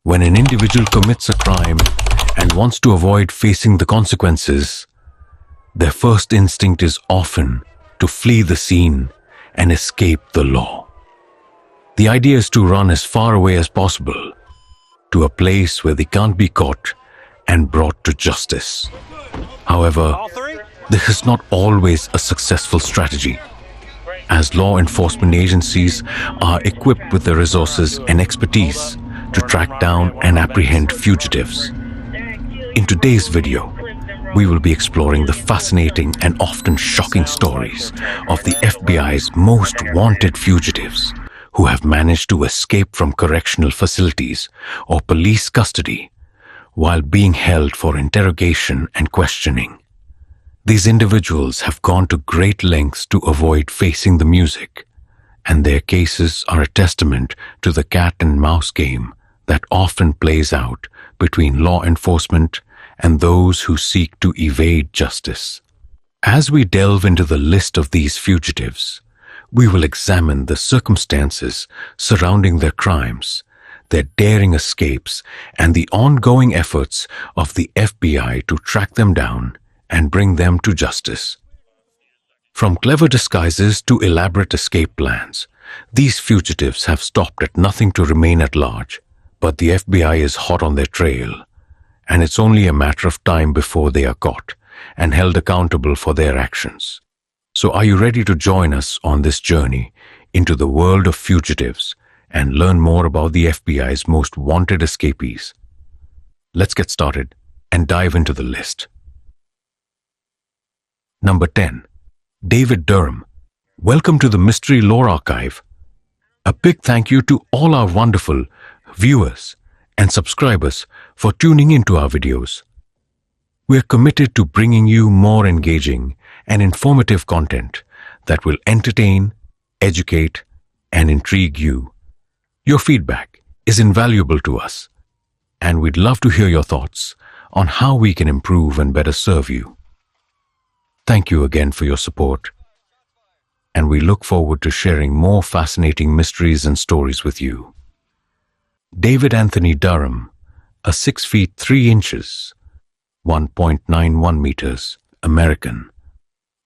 When an individual commits a crime and wants to avoid facing the consequences, their first instinct is often to flee the scene and escape the law. The idea is to run as far away as possible, to a place where they can't be caught and brought to justice. However, this is not always a successful strategy, as law enforcement agencies are equipped with the resources and expertise to track down and apprehend fugitives. In today's video, we will be exploring the fascinating and often shocking stories of the FBI's most wanted fugitives who have managed to escape from correctional facilities or police custody while being held for interrogation and questioning. These individuals have gone to great lengths to avoid facing the music, and their cases are a testament to the cat and mouse game that often plays out between law enforcement and those who seek to evade justice. As we delve into the list of these fugitives, we will examine the circumstances surrounding their crimes, their daring escapes, and the ongoing efforts of the FBI to track them down and bring them to justice. From clever disguises to elaborate escape plans, these fugitives have stopped at nothing to remain at large, but the FBI is hot on their trail, and it's only a matter of time before they are caught and held accountable for their actions. So are you ready to join us on this journey into the world of fugitives and learn more about the FBI's most wanted escapees? Let's get started and dive into the list. Number 10. David Durham. Welcome to the Mystery Lore Archive. A big thank you to all our wonderful viewers and subscribers for tuning into our videos. We're committed to bringing you more engaging and informative content that will entertain, educate, and intrigue you. Your feedback is invaluable to us, and we'd love to hear your thoughts on how we can improve and better serve you. Thank you again for your support, and we look forward to sharing more fascinating mysteries and stories with you. David Anthony Durham, a 6 feet 3 inches, 1.91 meters, American,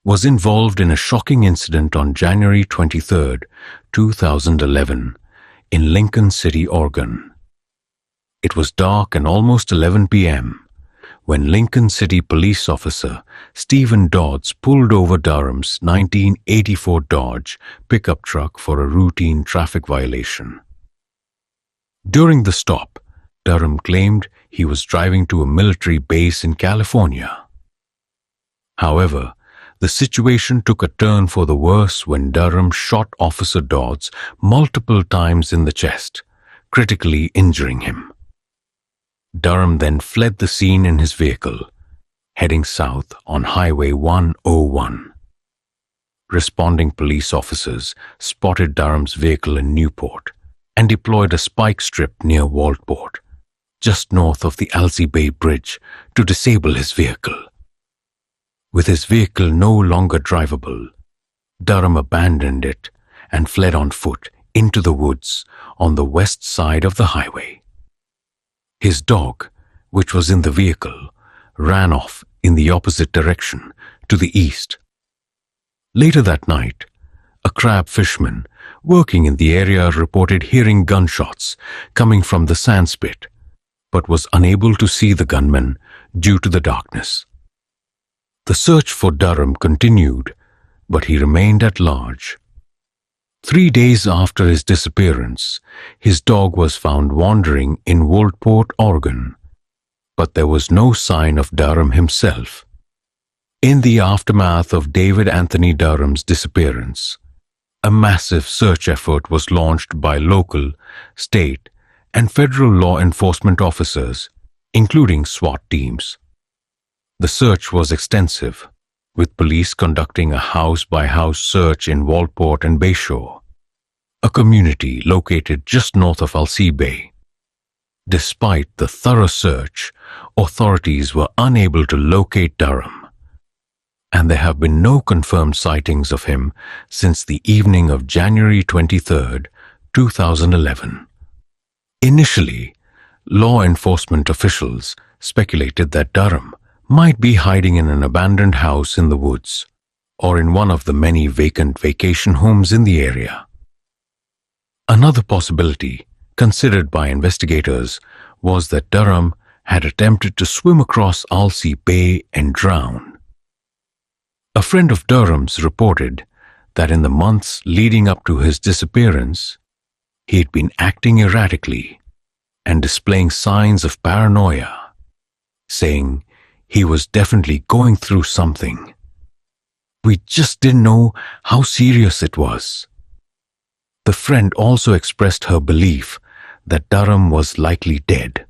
was involved in a shocking incident on January 23, 2011, in Lincoln City, Oregon. It was dark and almost 11 p.m. when Lincoln City police officer Stephen Dodds pulled over Durham's 1984 Dodge pickup truck for a routine traffic violation. During the stop, Durham claimed he was driving to a military base in California. However, the situation took a turn for the worse when Durham shot Officer Dodds multiple times in the chest, critically injuring him. Durham then fled the scene in his vehicle, heading south on Highway 101. Responding police officers spotted Durham's vehicle in Newport and deployed a spike strip near Walport, just north of the Alsea Bay Bridge, to disable his vehicle. With his vehicle no longer drivable, Durham abandoned it and fled on foot into the woods on the west side of the highway. His dog, which was in the vehicle, ran off in the opposite direction to the east. Later that night, a crab fisherman working in the area reported hearing gunshots coming from the sand spit, but was unable to see the gunman due to the darkness. The search for Durham continued, but he remained at large. 3 days after his disappearance, his dog was found wandering in Walport, Oregon, but there was no sign of Durham himself. In the aftermath of David Anthony Durham's disappearance, a massive search effort was launched by local, state, and federal law enforcement officers, including SWAT teams. The search was extensive, with police conducting a house-by-house search in Walport and Bayshore, a community located just north of Alsea Bay. Despite the thorough search, authorities were unable to locate Durham, and there have been no confirmed sightings of him since the evening of January 23, 2011. Initially, Law enforcement officials speculated that Durham might be hiding in an abandoned house in the woods or in one of the many vacant vacation homes in the area. Another possibility considered by investigators was that Durham had attempted to swim across Alsea Bay and drown. A friend of Durham's reported that in the months leading up to his disappearance, he had been acting erratically and displaying signs of paranoia, saying he was definitely going through something. We just didn't know how serious it was. The friend also expressed her belief that Durham was likely dead.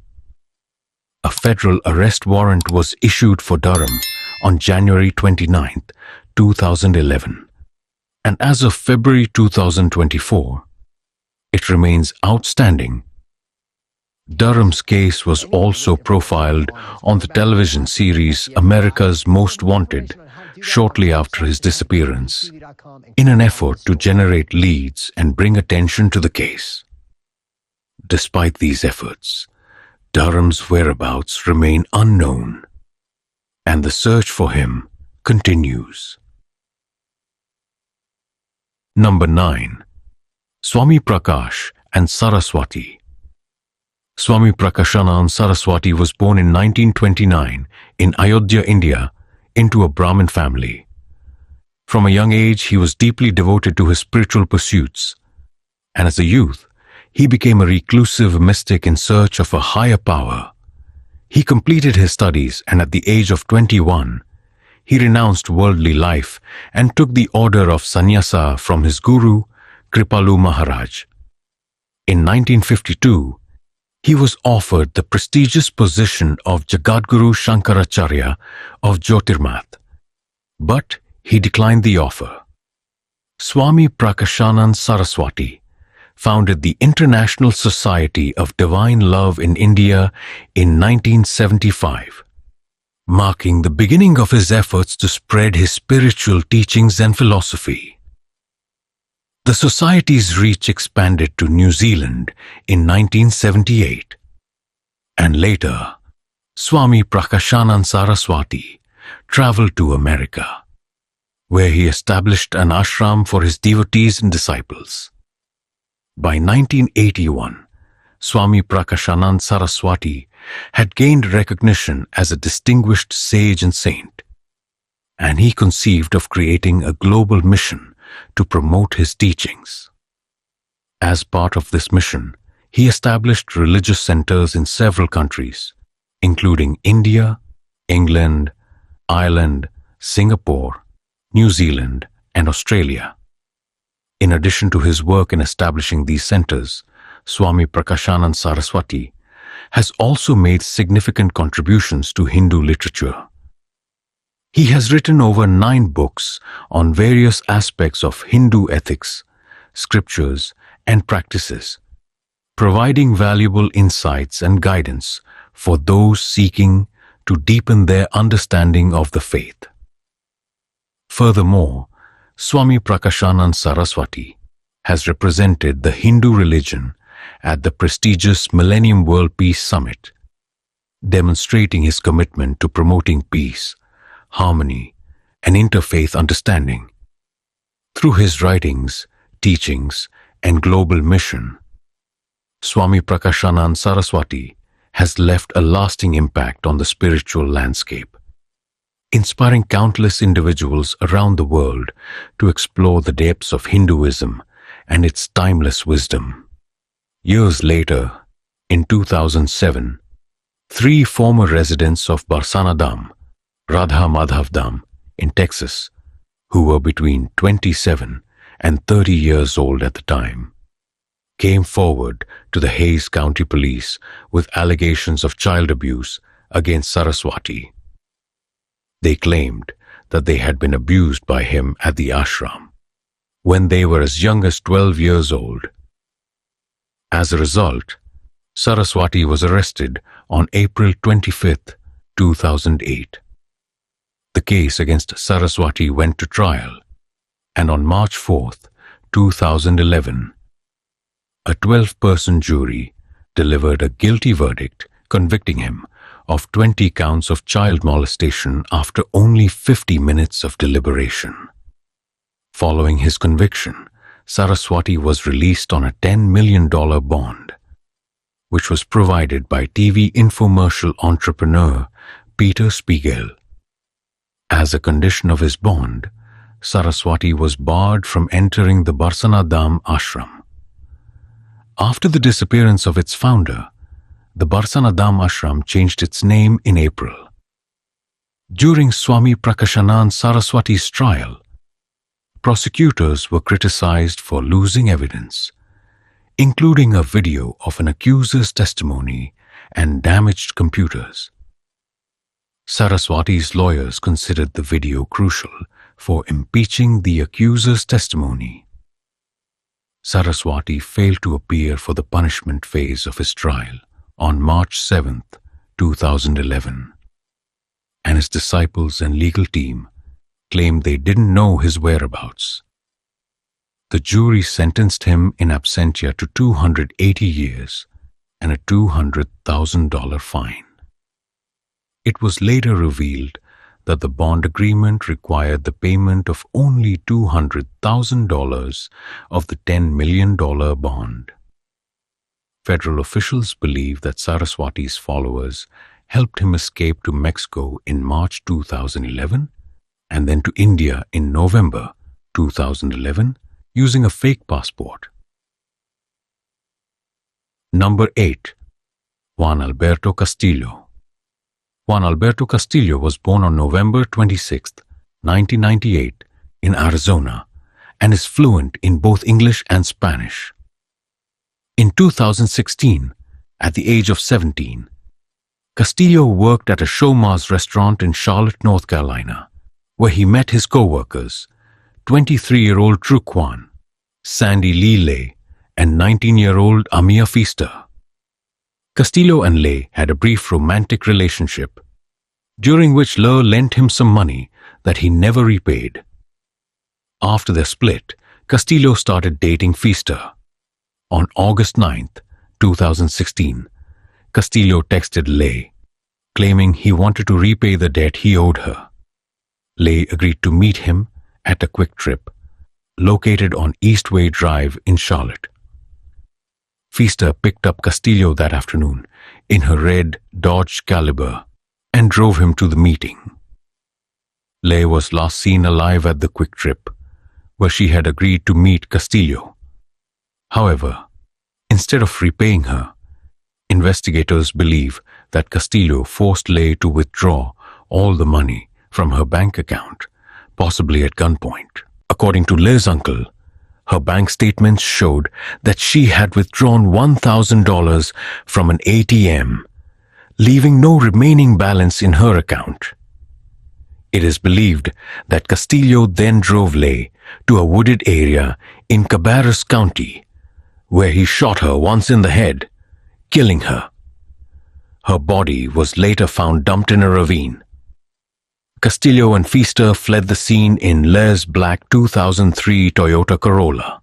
A federal arrest warrant was issued for Durham on January 29, 2011, and as of February 2024, it remains outstanding. Durham's case was also profiled on the television series America's Most Wanted shortly after his disappearance, in an effort to generate leads and bring attention to the case. Despite these efforts, Durham's whereabouts remain unknown, and the search for him continues. Number 9. Swami Prakash and Saraswati. Swami Prakashanand Saraswati was born in 1929 in Ayodhya, India, into a Brahmin family. From a young age, he was deeply devoted to his spiritual pursuits, and as a youth, he became a reclusive mystic in search of a higher power. He completed his studies, and at the age of 21, he renounced worldly life and took the order of sannyasa from his guru, Kripalu Maharaj. In 1952, he was offered the prestigious position of Jagadguru Shankaracharya of Jyotirmath, but he declined the offer. Swami Prakashanand Saraswati founded the International Society of Divine Love in India in 1975, marking the beginning of his efforts to spread his spiritual teachings and philosophy. The Society's reach expanded to New Zealand in 1978, and later, Swami Prakashanand Saraswati traveled to America, where he established an ashram for his devotees and disciples. By 1981, Swami Prakashanand Saraswati had gained recognition as a distinguished sage and saint, and he conceived of creating a global mission to promote his teachings. As part of this mission, he established religious centers in several countries, including India, England, Ireland, Singapore, New Zealand, and Australia. In addition to his work in establishing these centers, Swami Prakashanand Saraswati has also made significant contributions to Hindu literature. He has written over 9 books on various aspects of Hindu ethics, scriptures, and practices, providing valuable insights and guidance for those seeking to deepen their understanding of the faith. Furthermore, Swami Prakashanand Saraswati has represented the Hindu religion at the prestigious Millennium World Peace Summit, demonstrating his commitment to promoting peace, harmony, and interfaith understanding. Through his writings, teachings, and global mission, Swami Prakashanand Saraswati has left a lasting impact on the spiritual landscape, inspiring countless individuals around the world to explore the depths of Hinduism and its timeless wisdom. Years later, in 2007, 3 former residents of Barsana Dham, Radha Madhav Dham in Texas, who were between 27 and 30 years old at the time, came forward to the Hayes County Police with allegations of child abuse against Saraswati. They claimed that they had been abused by him at the ashram when they were as young as 12 years old. As a result, Saraswati was arrested on April 25, 2008. The case against Saraswati went to trial, and on March 4, 2011, a 12-person jury delivered a guilty verdict convicting him of 20 counts of child molestation after only 50 minutes of deliberation. Following his conviction, Saraswati was released on a $10 million bond, which was provided by TV infomercial entrepreneur Peter Spiegel. As a condition of his bond, Saraswati was barred from entering the Barsanadam ashram. After the disappearance of its founder, the Barsanadam ashram changed its name in April. During Swami Prakashanand Saraswati's trial, prosecutors were criticized for losing evidence, including a video of an accuser's testimony and damaged computers. Saraswati's lawyers considered the video crucial for impeaching the accuser's testimony. Saraswati failed to appear for the punishment phase of his trial on March 7, 2011, and his disciples and legal team claimed they didn't know his whereabouts. The jury sentenced him in absentia to 280 years and a $200,000 fine. It was later revealed that the bond agreement required the payment of only $200,000 of the $10 million bond. Federal officials believe that Saraswati's followers helped him escape to Mexico in March 2011 and then to India in November 2011 using a fake passport. Number 8. Juan Alberto Castillo. Juan Alberto Castillo was born on November 26, 1998 in Arizona and is fluent in both English and Spanish. In 2016, at the age of 17, Castillo worked at a Showmaz restaurant in Charlotte, North Carolina, where he met his co-workers, 23-year-old Truquan, Sandy Lee Lay, and 19-year-old Amia Feaster. Castillo and Lay had a brief romantic relationship, during which Lay lent him some money that he never repaid. After their split, Castillo started dating Feaster. On August 9, 2016, Castillo texted Lay, claiming he wanted to repay the debt he owed her. Lay agreed to meet him at a Quick Trip, located on Eastway Drive in Charlotte. Feaster picked up Castillo that afternoon in her red Dodge Caliber and drove him to the meeting. Lay was last seen alive at the Quick Trip, where she had agreed to meet Castillo. However, instead of repaying her, investigators believe that Castillo forced Lay to withdraw all the money from her bank account, possibly at gunpoint. According to Lay's uncle, her bank statements showed that she had withdrawn $1,000 from an ATM, leaving no remaining balance in her account. It is believed that Castillo then drove Lay to a wooded area in Cabarrus County, where he shot her once in the head, killing her. Her body was later found dumped in a ravine. Castillo and Feaster fled the scene in Lay's black 2003 Toyota Corolla.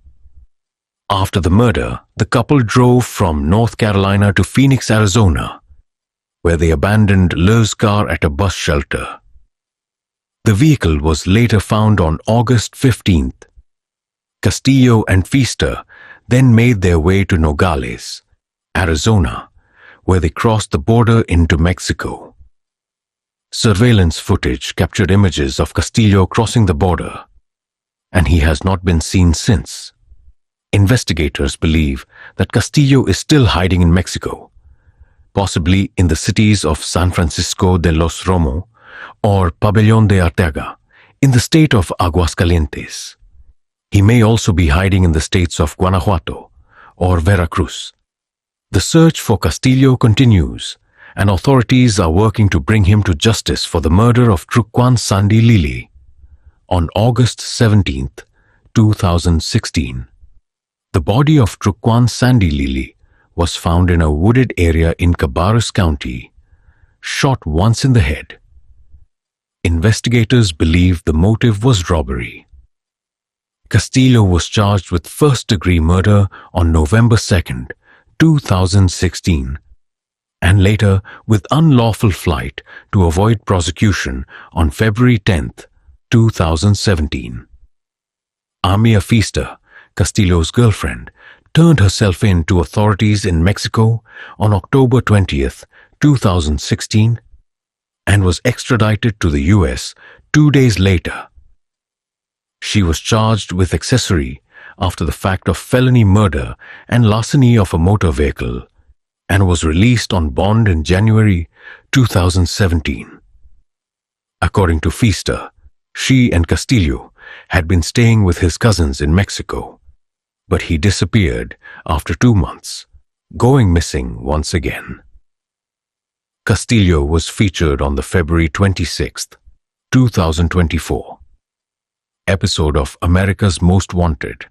After the murder, the couple drove from North Carolina to Phoenix, Arizona, where they abandoned Lay's car at a bus shelter. The vehicle was later found on August 15th. Castillo and Feaster then made their way to Nogales, Arizona, where they crossed the border into Mexico. Surveillance footage captured images of Castillo crossing the border, and he has not been seen since. Investigators believe that Castillo is still hiding in Mexico, possibly in the cities of San Francisco de los Romo or Pabellón de Arteaga in the state of Aguascalientes. He may also be hiding in the states of Guanajuato or Veracruz. The search for Castillo continues, and authorities are working to bring him to justice for the murder of Truquan Sandy Lili. On August 17, 2016, the body of Truquan Sandy Lili was found in a wooded area in Cabarrus County, shot once in the head. Investigators believe the motive was robbery. Castillo was charged with first-degree murder on November 2, 2016, and later with unlawful flight to avoid prosecution on February 10, 2017. Amia Feaster, Castillo's girlfriend, turned herself in to authorities in Mexico on October 20th, 2016, and was extradited to the US 2 days later. She was charged with accessory after the fact of felony murder and larceny of a motor vehicle, and was released on bond in January 2017. According to Feaster, she and Castillo had been staying with his cousins in Mexico, but he disappeared after 2 months, going missing once again. Castillo was featured on the February 26th, 2024 episode of America's Most Wanted.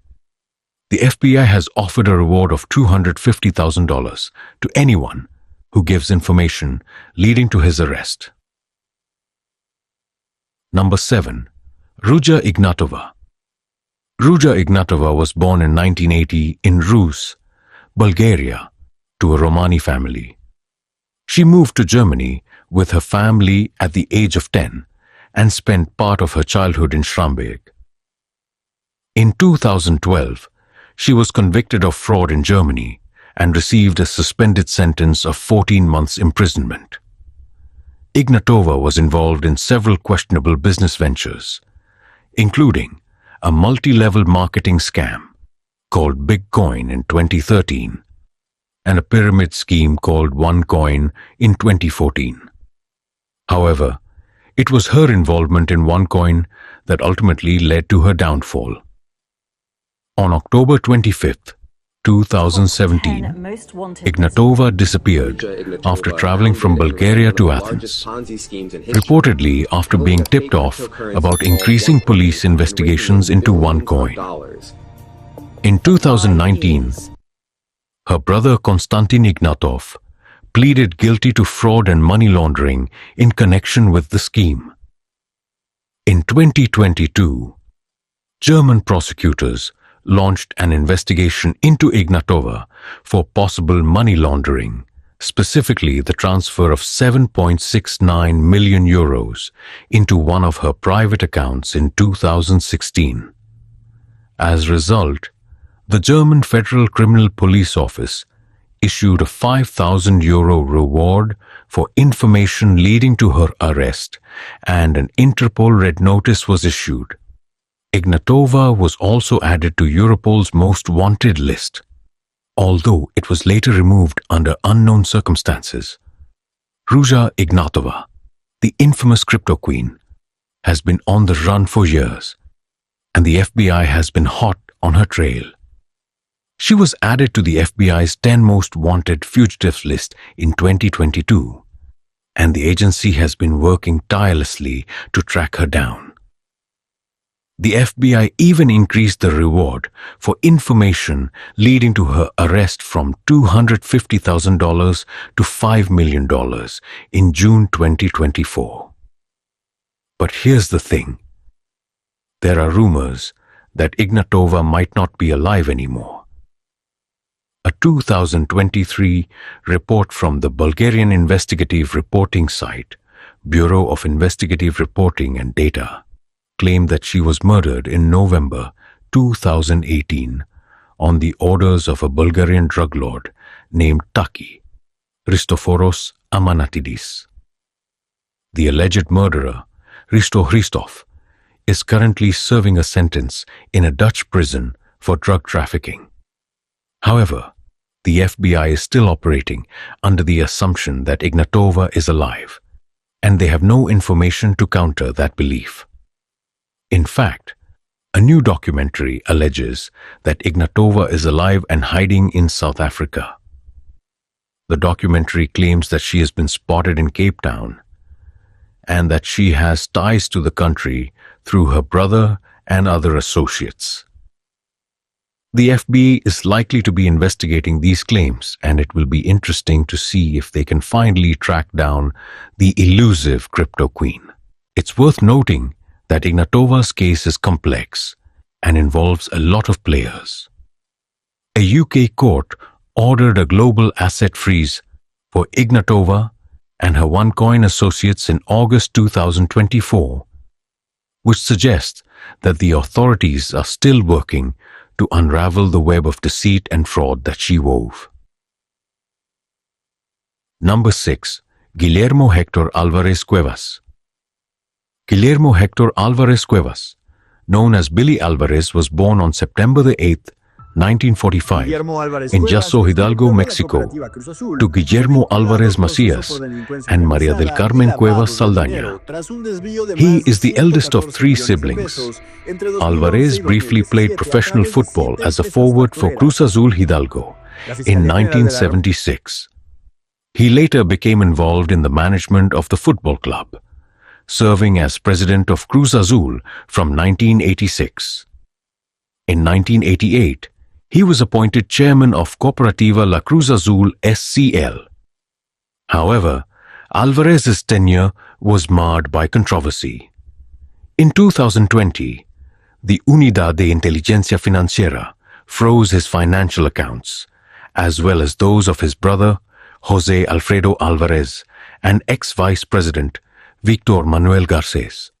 The FBI has offered a reward of $250,000 to anyone who gives information leading to his arrest. Number 7. Ruja Ignatova. Ruja Ignatova was born in 1980 in Rus, Bulgaria, to a Romani family. She moved to Germany with her family at the age of 10 and spent part of her childhood in Schramberg. In 2012, she was convicted of fraud in Germany and received a suspended sentence of 14 months imprisonment. Ignatova was involved in several questionable business ventures, including a multi-level marketing scam called Bitcoin in 2013 and a pyramid scheme called OneCoin in 2014. However, it was her involvement in OneCoin that ultimately led to her downfall. On October 25th, 2017, Ignatova disappeared after traveling from Bulgaria to Athens, reportedly after being tipped off about increasing police investigations into OneCoin. In 2019, her brother Konstantin Ignatov pleaded guilty to fraud and money laundering in connection with the scheme. In 2022, German prosecutors launched an investigation into Ignatova for possible money laundering, specifically the transfer of 7.69 million euros into one of her private accounts in 2016. As a result, the German Federal Criminal Police Office issued a €5,000 reward for information leading to her arrest, and an Interpol Red Notice was issued. Ignatova was also added to Europol's Most Wanted list, although it was later removed under unknown circumstances. Ruja Ignatova, the infamous crypto queen, has been on the run for years, and the FBI has been hot on her trail. She was added to the FBI's 10 Most Wanted Fugitives list in 2022, and the agency has been working tirelessly to track her down. The FBI even increased the reward for information leading to her arrest from $250,000 to $5 million in June 2024. But here's the thing. There are rumors that Ignatova might not be alive anymore. A 2023 report from the Bulgarian investigative reporting site, Bureau of Investigative Reporting and Data, claimed that she was murdered in November 2018 on the orders of a Bulgarian drug lord named Taki, Christoforos Amanatidis. The alleged murderer, Hristo Hristov, is currently serving a sentence in a Dutch prison for drug trafficking. However, the FBI is still operating under the assumption that Ignatova is alive, and they have no information to counter that belief. In fact, a new documentary alleges that Ignatova is alive and hiding in South Africa. The documentary claims that she has been spotted in Cape Town and that she has ties to the country through her brother and other associates. The FBI is likely to be investigating these claims, and it will be interesting to see if they can finally track down the elusive crypto queen. It's worth noting that Ignatova's case is complex and involves a lot of players. A UK court ordered a global asset freeze for Ignatova and her OneCoin associates in August 2024, which suggests that the authorities are still working to unravel the web of deceit and fraud that she wove. Number 6. Guillermo Hector Alvarez Cuevas. Guillermo Hector Alvarez Cuevas, known as Billy Alvarez, was born on September the 8th, 1945, in Yaso, Hidalgo, Mexico, to Guillermo Alvarez Macías and María del Carmen Cuevas Saldaña. He is the eldest of three siblings. Alvarez briefly played professional football as a forward for Cruz Azul Hidalgo in 1976. He later became involved in the management of the football club, serving as president of Cruz Azul from 1986. In 1988, he was appointed chairman of Cooperativa La Cruz Azul SCL. However, Alvarez's tenure was marred by controversy. In 2020, the Unidad de Inteligencia Financiera froze his financial accounts, as well as those of his brother, José Alfredo Alvarez, and ex-vice president Víctor Manuel Garcés,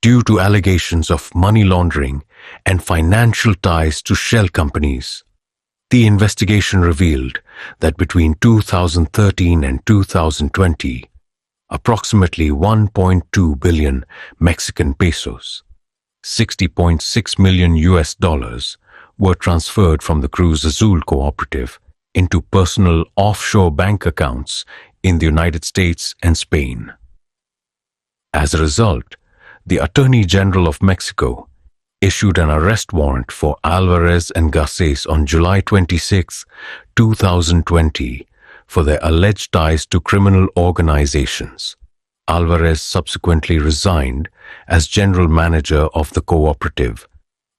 due to allegations of money laundering and financial ties to shell companies. The investigation revealed that between 2013 and 2020, approximately 1.2 billion Mexican pesos, $60.6 million US dollars, were transferred from the Cruz Azul cooperative into personal offshore bank accounts in the United States and Spain. As a result, the Attorney General of Mexico issued an arrest warrant for Alvarez and Garcés on July 26, 2020, for their alleged ties to criminal organizations. Alvarez subsequently resigned as general manager of the cooperative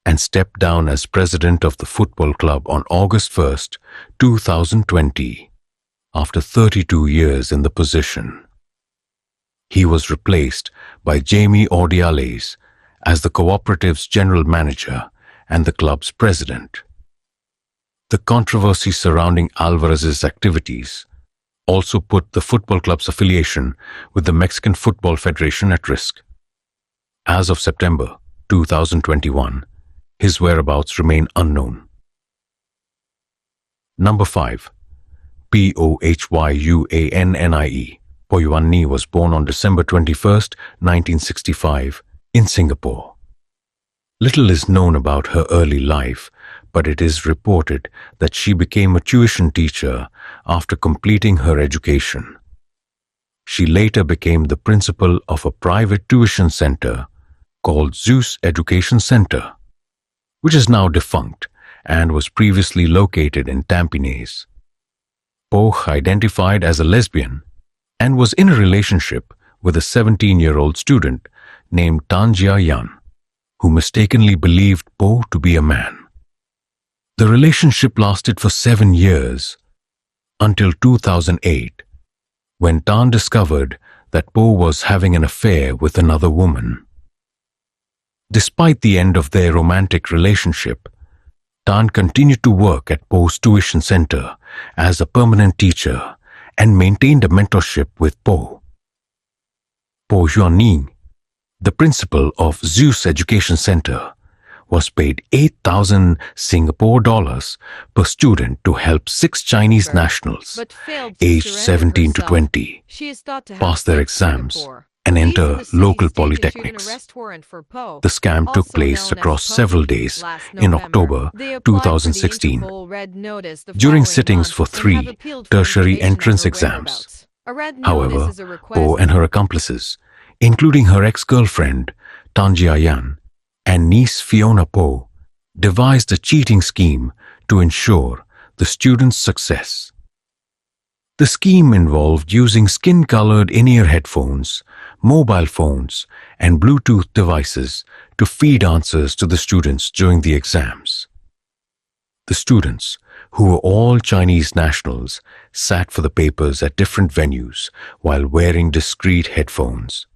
and stepped down as president of the football club on August 1, 2020, after 32 years in the position. He was replaced by Jamie Ordiales as the cooperative's general manager and the club's president. The controversy surrounding Alvarez's activities also put the football club's affiliation with the Mexican Football Federation at risk. As of September 2021, his whereabouts remain unknown. Number 5. Pohyuannie. Pohyuannie was born on December 21, 1965, in Singapore. Little is known about her early life, but it is reported that she became a tuition teacher after completing her education. She later became the principal of a private tuition center called Zeus Education Center, which is now defunct and was previously located in Tampines. Poh identified as a lesbian and was in a relationship with a 17-year-old student named Tan Jia Yan, who mistakenly believed Poh to be a man. The relationship lasted for 7 years, until 2008, when Tan discovered that Poh was having an affair with another woman. Despite the end of their romantic relationship, Tan continued to work at Poh's tuition center as a permanent teacher and maintained a mentorship with Poh. Pohyuannie, the principal of Zeus Education Center, was paid 8,000 Singapore dollars per student to help 6 Chinese nationals aged 17 to 20 pass their exams and enter local polytechnics. The scam took place across several days in October 2016 during sittings for 3 tertiary entrance exams. However, Poh and her accomplices, including her ex-girlfriend Tan Jia Yan and niece Fiona Poh, devised a cheating scheme to ensure the students' success. The scheme involved using skin-colored in-ear headphones, mobile phones, and Bluetooth devices to feed answers to the students during the exams. The students, who were all Chinese nationals, sat for the papers at different venues while wearing discreet headphones.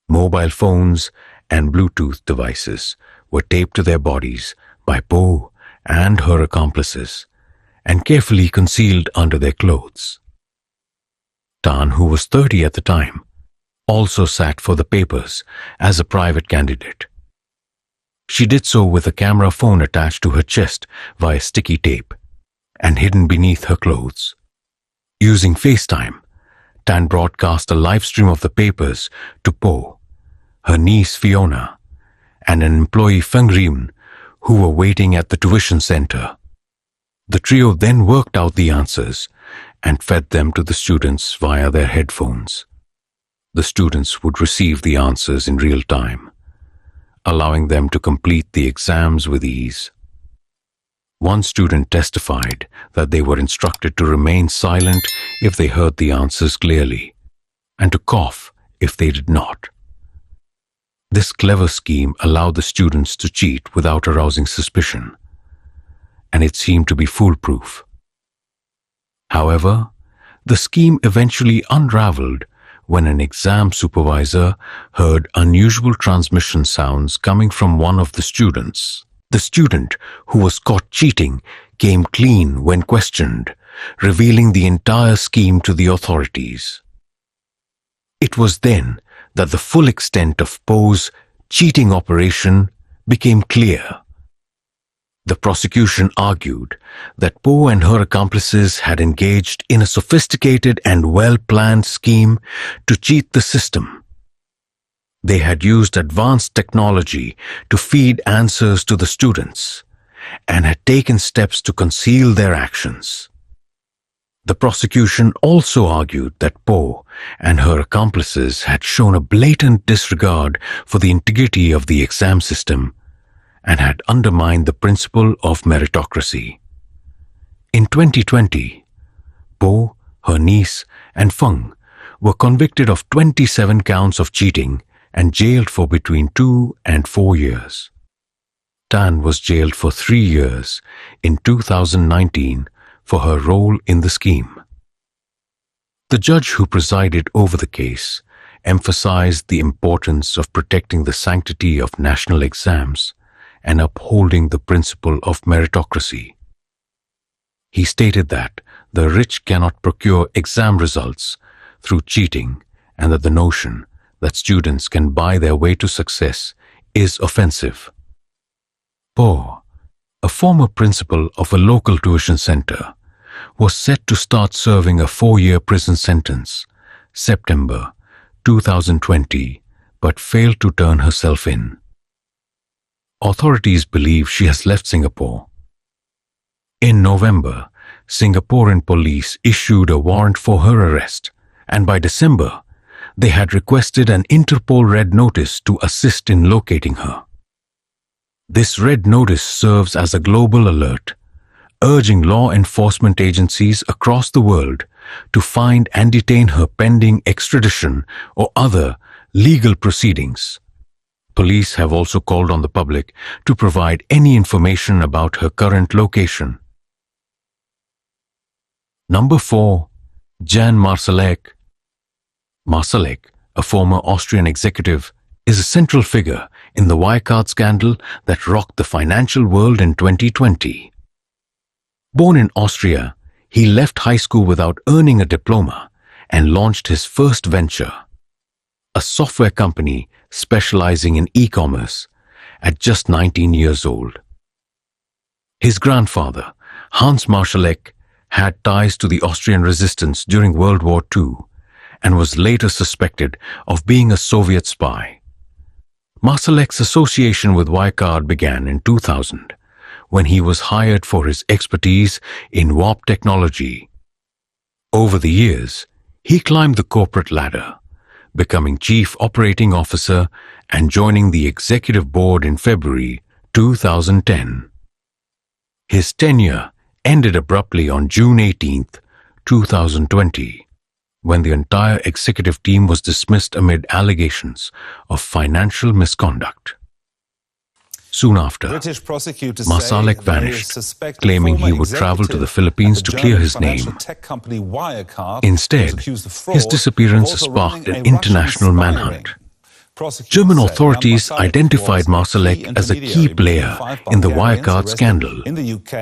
Mobile phones and Bluetooth devices were taped to their bodies by Poh and her accomplices, and carefully concealed under their clothes. Tan, who was 30 at the time, also sat for the papers as a private candidate. She did so with a camera phone attached to her chest via sticky tape and hidden beneath her clothes. Using FaceTime, Tan broadcast a live stream of the papers to Po, her niece Fiona, and an employee Feng Rim, who were waiting at the tuition center. The trio then worked out the answers and fed them to the students via their headphones. The students would receive the answers in real time, allowing them to complete the exams with ease. One student testified that they were instructed to remain silent if they heard the answers clearly, and to cough if they did not. This clever scheme allowed the students to cheat without arousing suspicion, and it seemed to be foolproof. However, the scheme eventually unraveled when an exam supervisor heard unusual transmission sounds coming from one of the students. The student who was caught cheating came clean when questioned, revealing the entire scheme to the authorities. It was then that the full extent of Po's cheating operation became clear. The prosecution argued that Po and her accomplices had engaged in a sophisticated and well-planned scheme to cheat the system. They had used advanced technology to feed answers to the students and had taken steps to conceal their actions. The prosecution also argued that Po and her accomplices had shown a blatant disregard for the integrity of the exam system and had undermined the principle of meritocracy. In 2020, Po, her niece, and Feng were convicted of 27 counts of cheating and jailed for between 2 and 4 years. Tan was jailed for 3 years in 2019 for her role in the scheme. The judge who presided over the case emphasized the importance of protecting the sanctity of national exams and upholding the principle of meritocracy. He stated that the rich cannot procure exam results through cheating and that the notion that students can buy their way to success is offensive. Po, a former principal of a local tuition center, was set to start serving a 4-year prison sentence, September 2020, but failed to turn herself in. Authorities believe she has left Singapore. In November, Singaporean police issued a warrant for her arrest, and by December, they had requested an Interpol red notice to assist in locating her. This red notice serves as a global alert, urging law enforcement agencies across the world to find and detain her pending extradition or other legal proceedings. Police have also called on the public to provide any information about her current location. Number 4. Jan Marsalek. Marsalek, a former Austrian executive, is a central figure in the Wirecard scandal that rocked the financial world in 2020. Born in Austria, he left high school without earning a diploma and launched his first venture, a software company specializing in e-commerce, at just 19 years old. His grandfather, Hans Marsalek, had ties to the Austrian resistance during World War II and was later suspected of being a Soviet spy. Marsalek's association with Wirecard began in 2000, when he was hired for his expertise in warp technology. Over the years, he climbed the corporate ladder, becoming Chief Operating Officer and joining the Executive Board in February 2010. His tenure ended abruptly on June 18, 2020, when the entire executive team was dismissed amid allegations of financial misconduct. Soon after, Marsalek vanished, claiming he would travel to the Philippines to clear his name. Instead, his disappearance sparked an international manhunt. German authorities identified Marsalek as a key player in the Wirecard scandal,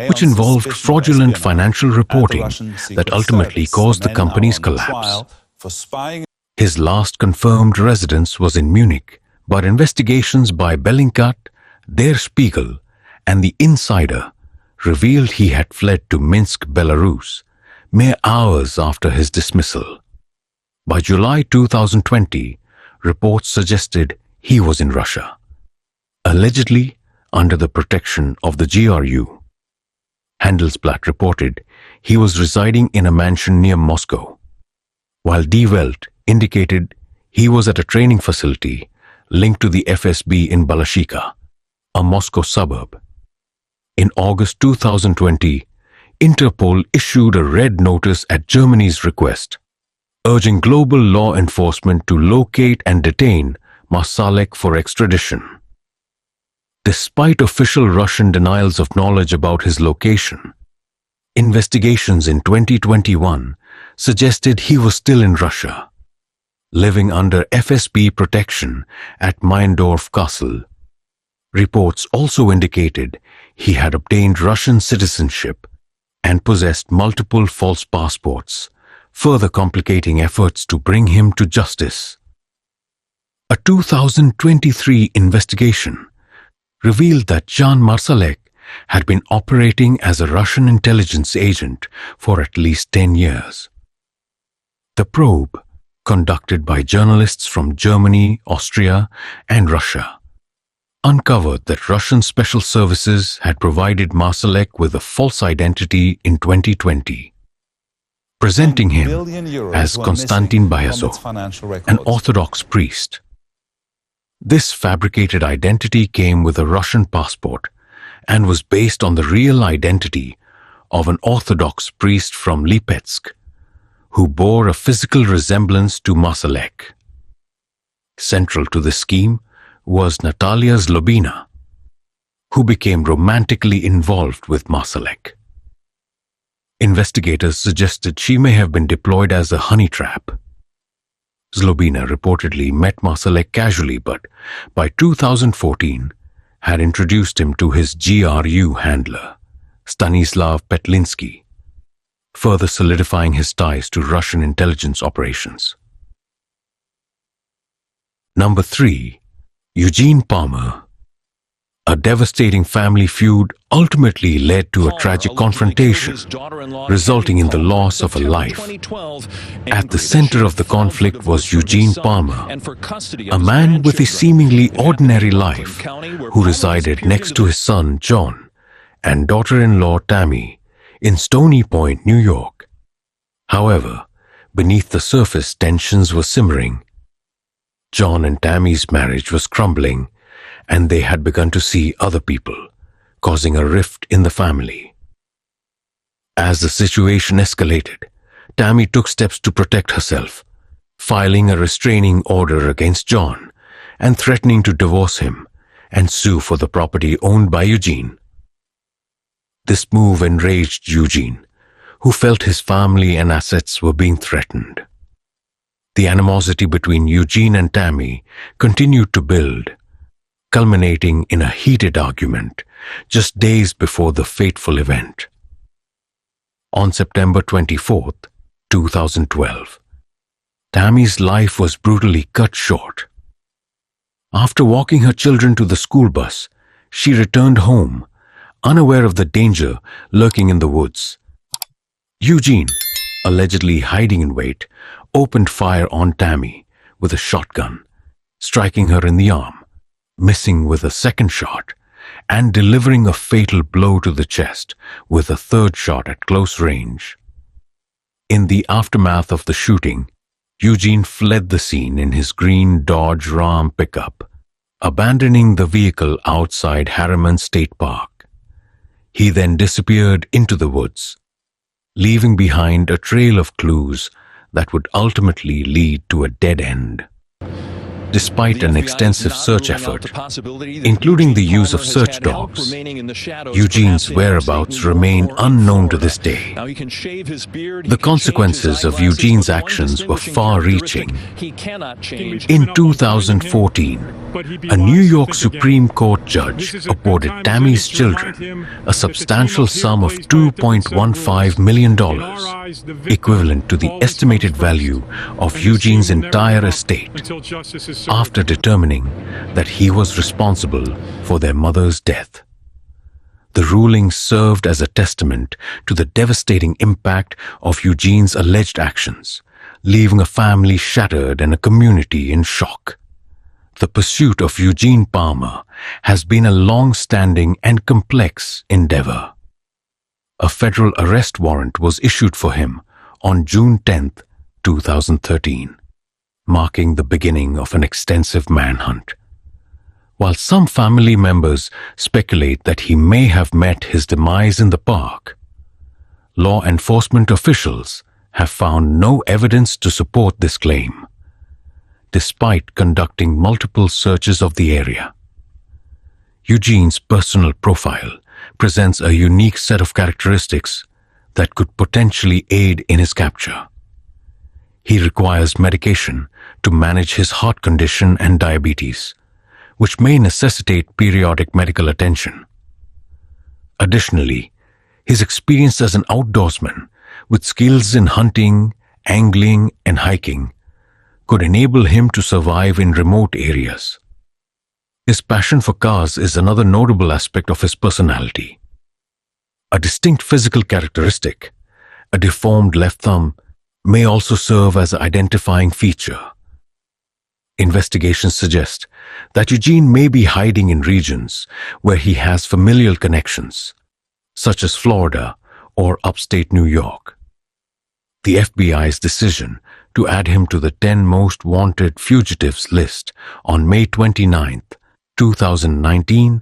which involved fraudulent financial reporting that ultimately caused the company's collapse. His last confirmed residence was in Munich, but investigations by Bellingcat, Der Spiegel, and The Insider revealed he had fled to Minsk, Belarus, mere hours after his dismissal. By July 2020, reports suggested he was in Russia, allegedly under the protection of the GRU. Handelsblatt reported he was residing in a mansion near Moscow, while Die Welt indicated he was at a training facility linked to the FSB in Balashika, a Moscow suburb. In August 2020, Interpol issued a red notice at Germany's request, urging global law enforcement to locate and detain Marsalek for extradition. Despite official Russian denials of knowledge about his location, investigations in 2021 suggested he was still in Russia, living under FSB protection at Meindorf Castle. Reports also indicated he had obtained Russian citizenship and possessed multiple false passports, further complicating efforts to bring him to justice. A 2023 investigation revealed that Jan Marsalek had been operating as a Russian intelligence agent for at least 10 years. The probe, conducted by journalists from Germany, Austria, and Russia, uncovered that Russian special services had provided Marsalek with a false identity in 2020, presenting him as Konstantin Bayazov, an Orthodox priest. This fabricated identity came with a Russian passport and was based on the real identity of an Orthodox priest from Lipetsk, who bore a physical resemblance to Marsalek. Central to the scheme was Natalia Zlobina, who became romantically involved with Marsalek. Investigators suggested she may have been deployed as a honey trap. Zlobina reportedly met Marsalek casually, but by 2014 had introduced him to his GRU handler, Stanislav Petlinsky, further solidifying his ties to Russian intelligence operations. Number 3. Eugene Palmer. A devastating family feud ultimately led to a tragic confrontation, resulting in the loss of a life. At the center of the conflict was Eugene Palmer, a man with a seemingly ordinary life who resided next to his son John and daughter-in-law Tammy in Stony Point, New York. However, beneath the surface, tensions were simmering. John and Tammy's marriage was crumbling, and they had begun to see other people, causing a rift in the family. As the situation escalated, Tammy took steps to protect herself, filing a restraining order against John and threatening to divorce him and sue for the property owned by Eugene. This move enraged Eugene, who felt his family and assets were being threatened. The animosity between Eugene and Tammy continued to build, culminating in a heated argument just days before the fateful event. On September 24, 2012, Tammy's life was brutally cut short. After walking her children to the school bus, she returned home, unaware of the danger lurking in the woods. Eugene, allegedly hiding in wait, opened fire on Tammy with a shotgun, striking her in the arm, missing with a second shot, and delivering a fatal blow to the chest with a third shot at close range. In the aftermath of the shooting, Eugene fled the scene in his green Dodge Ram pickup, abandoning the vehicle outside Harriman State Park. He then disappeared into the woods, leaving behind a trail of clues that would ultimately lead to a dead end. despite an extensive search effort, including the use of search dogs. Eugene's whereabouts remain unknown to this day. The consequences of Eugene's actions were far-reaching. In 2014, a New York Supreme Court judge awarded Tammy's children a substantial sum of $2.15 million, equivalent to the estimated value of Eugene's entire estate, after determining that he was responsible for their mother's death. The ruling served as a testament to the devastating impact of Eugene's alleged actions, leaving a family shattered and a community in shock. The pursuit of Eugene Palmer has been a long-standing and complex endeavor. A federal arrest warrant was issued for him on June 10, 2013, marking the beginning of an extensive manhunt. While some family members speculate that he may have met his demise in the park, law enforcement officials have found no evidence to support this claim, despite conducting multiple searches of the area. Eugene's personal profile presents a unique set of characteristics that could potentially aid in his capture. He requires medication to manage his heart condition and diabetes, which may necessitate periodic medical attention. Additionally, his experience as an outdoorsman with skills in hunting, angling, and hiking could enable him to survive in remote areas. His passion for cars is another notable aspect of his personality. A distinct physical characteristic, a deformed left thumb, may also serve as an identifying feature. Investigations suggest that Eugene may be hiding in regions where he has familial connections, such as Florida or upstate New York. The FBI's decision to add him to the 10 most wanted fugitives list on May 29, 2019,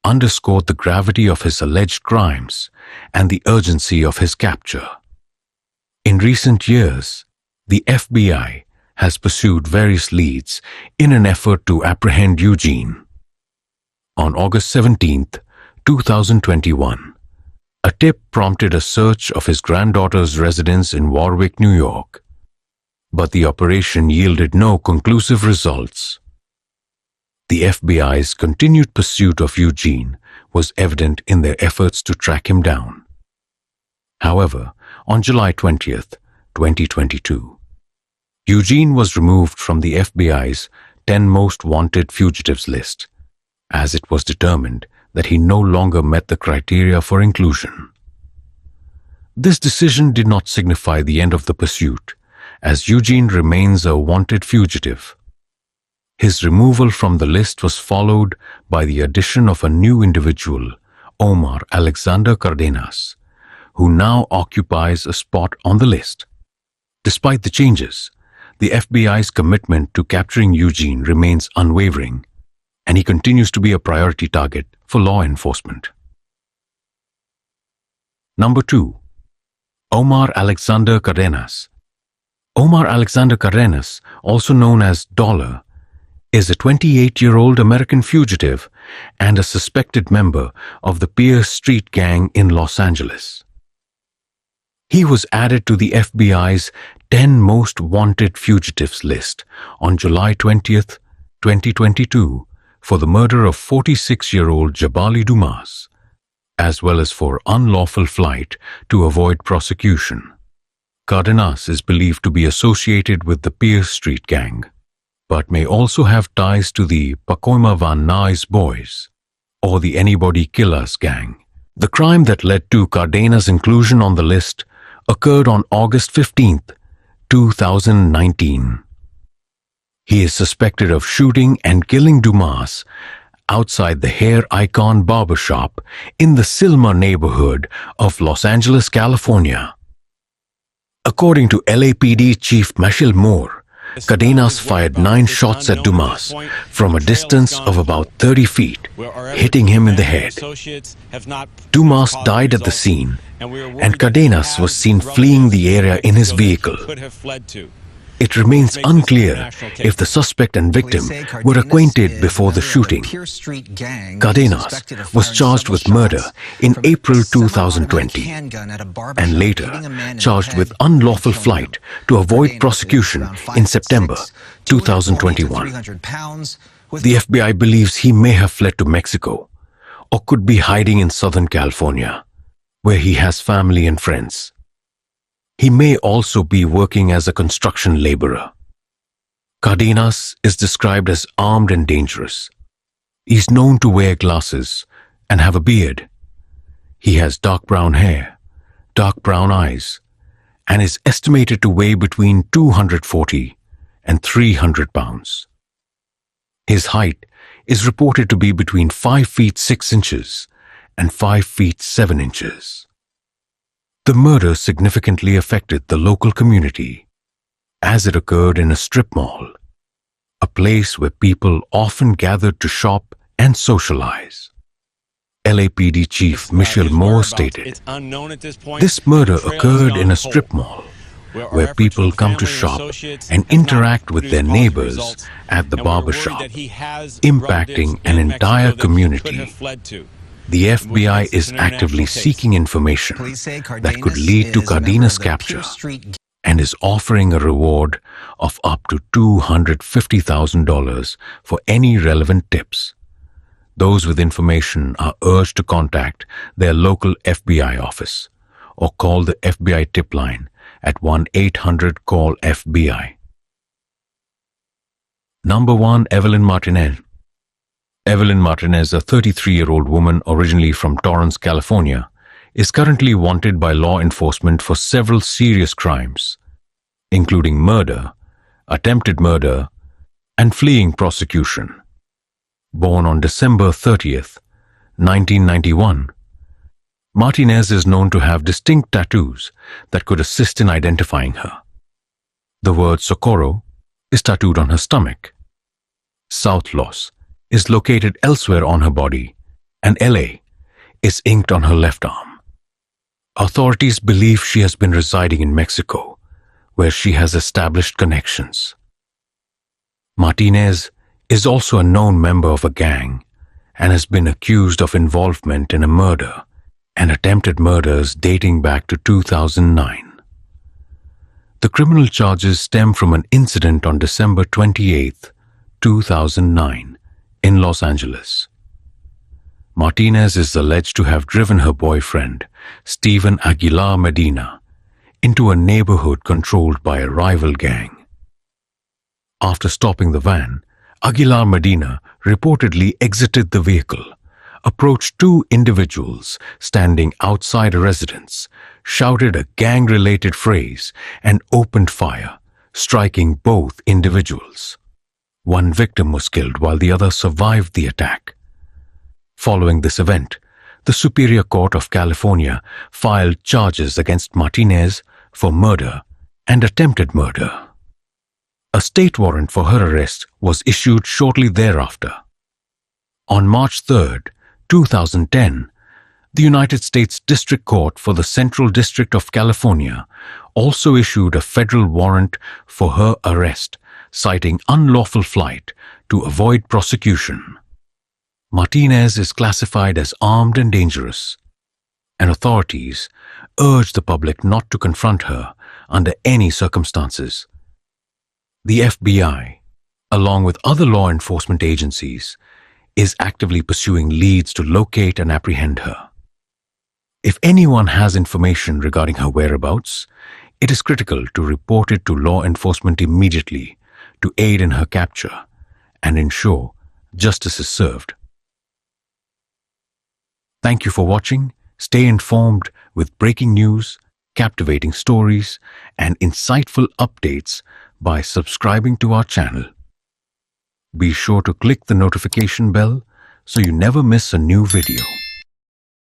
underscored the gravity of his alleged crimes and the urgency of his capture. In recent years, the FBI has pursued various leads in an effort to apprehend Eugene. On August 17, 2021, a tip prompted a search of his granddaughter's residence in Warwick, New York, but the operation yielded no conclusive results. The FBI's continued pursuit of Eugene was evident in their efforts to track him down. However, on July 20, 2022, Eugene was removed from the FBI's 10 most wanted fugitives list, as it was determined that he no longer met the criteria for inclusion. This decision did not signify the end of the pursuit, as Eugene remains a wanted fugitive. His removal from the list was followed by the addition of a new individual, Omar Alexander Cardenas, who now occupies a spot on the list. Despite the changes, the FBI's commitment to capturing Eugene remains unwavering, and he continues to be a priority target for law enforcement. Number 2. Omar Alexander Cardenas. Omar Alexander Cardenas, also known as Dollar, is a 28-year-old American fugitive and a suspected member of the Pierce Street Gang in Los Angeles. He was added to the FBI's 10 most wanted fugitives list on July 20, 2022, for the murder of 46-year-old Jabali Dumas, as well as for unlawful flight to avoid prosecution. Cardenas is believed to be associated with the Pierce Street Gang, but may also have ties to the Pacoima Van Nuys Boys or the Anybody Killers Gang. The crime that led to Cardenas' inclusion on the list occurred on August 15, 2019. He is suspected of shooting and killing Dumas outside the Hair Icon barbershop in the Silma neighborhood of Los Angeles, California. According to LAPD Chief Machel Moore, Cardenas fired 9 shots at Dumas from a distance of about 30 feet, hitting him in the head. Dumas died at the scene, and Cardenas was seen fleeing the area in his vehicle. It remains unclear if the suspect and victim were acquainted before the shooting. Cardenas was charged with murder in April 2020 and later charged with unlawful flight to avoid prosecution in September 2021. The FBI believes he may have fled to Mexico or could be hiding in Southern California, where he has family and friends. He may also be working as a construction laborer. Cardenas is described as armed and dangerous. He's known to wear glasses and have a beard. He has dark brown hair, dark brown eyes, and is estimated to weigh between 240 and 300 pounds. His height is reported to be between 5 feet 6 inches and 5 feet 7 inches. The murder significantly affected the local community, as it occurred in a strip mall, a place where people often gathered to shop and socialize. LAPD Chief Michelle Moore stated, "This murder occurred in a strip mall, where people come to shop and interact with their neighbors at the barber shop, impacting an entire community. The FBI is actively seeking information that could lead to Cardenas' capture and is offering a reward of up to $250,000 for any relevant tips. Those with information are urged to contact their local FBI office or call the FBI tip line at 1-800-CALL-FBI. Number 1. Evelyn Martinez. Evelyn Martinez, a 33-year-old woman originally from Torrance, California, is currently wanted by law enforcement for several serious crimes, including murder, attempted murder, and fleeing prosecution. Born on December 30th, 1991, Martinez is known to have distinct tattoos that could assist in identifying her. The word Socorro is tattooed on her stomach. South Los is located elsewhere on her body, and LA is inked on her left arm. Authorities believe she has been residing in Mexico, where she has established connections. Martinez is also a known member of a gang and has been accused of involvement in a murder and attempted murders dating back to 2009. The criminal charges stem from an incident on December 28, 2009, in Los Angeles. Martinez is alleged to have driven her boyfriend, Steven Aguilar Medina, into a neighborhood controlled by a rival gang. After stopping the van, Aguilar Medina reportedly exited the vehicle, approached two individuals standing outside a residence, shouted a gang-related phrase, and opened fire, striking both individuals. One victim was killed while the other survived the attack. Following this event, the Superior Court of California filed charges against Martinez for murder and attempted murder. A state warrant for her arrest was issued shortly thereafter. On March 3, 2010, the United States District Court for the Central District of California also issued a federal warrant for her arrest, citing unlawful flight to avoid prosecution. Martinez is classified as armed and dangerous, and authorities urge the public not to confront her under any circumstances. The FBI, along with other law enforcement agencies, is actively pursuing leads to locate and apprehend her. If anyone has information regarding her whereabouts, it is critical to report it to law enforcement immediately to aid in her capture and ensure justice is served. Thank you for watching. Stay informed with breaking news, captivating stories, and insightful updates by subscribing to our channel. Be sure to click the notification bell so you never miss a new video.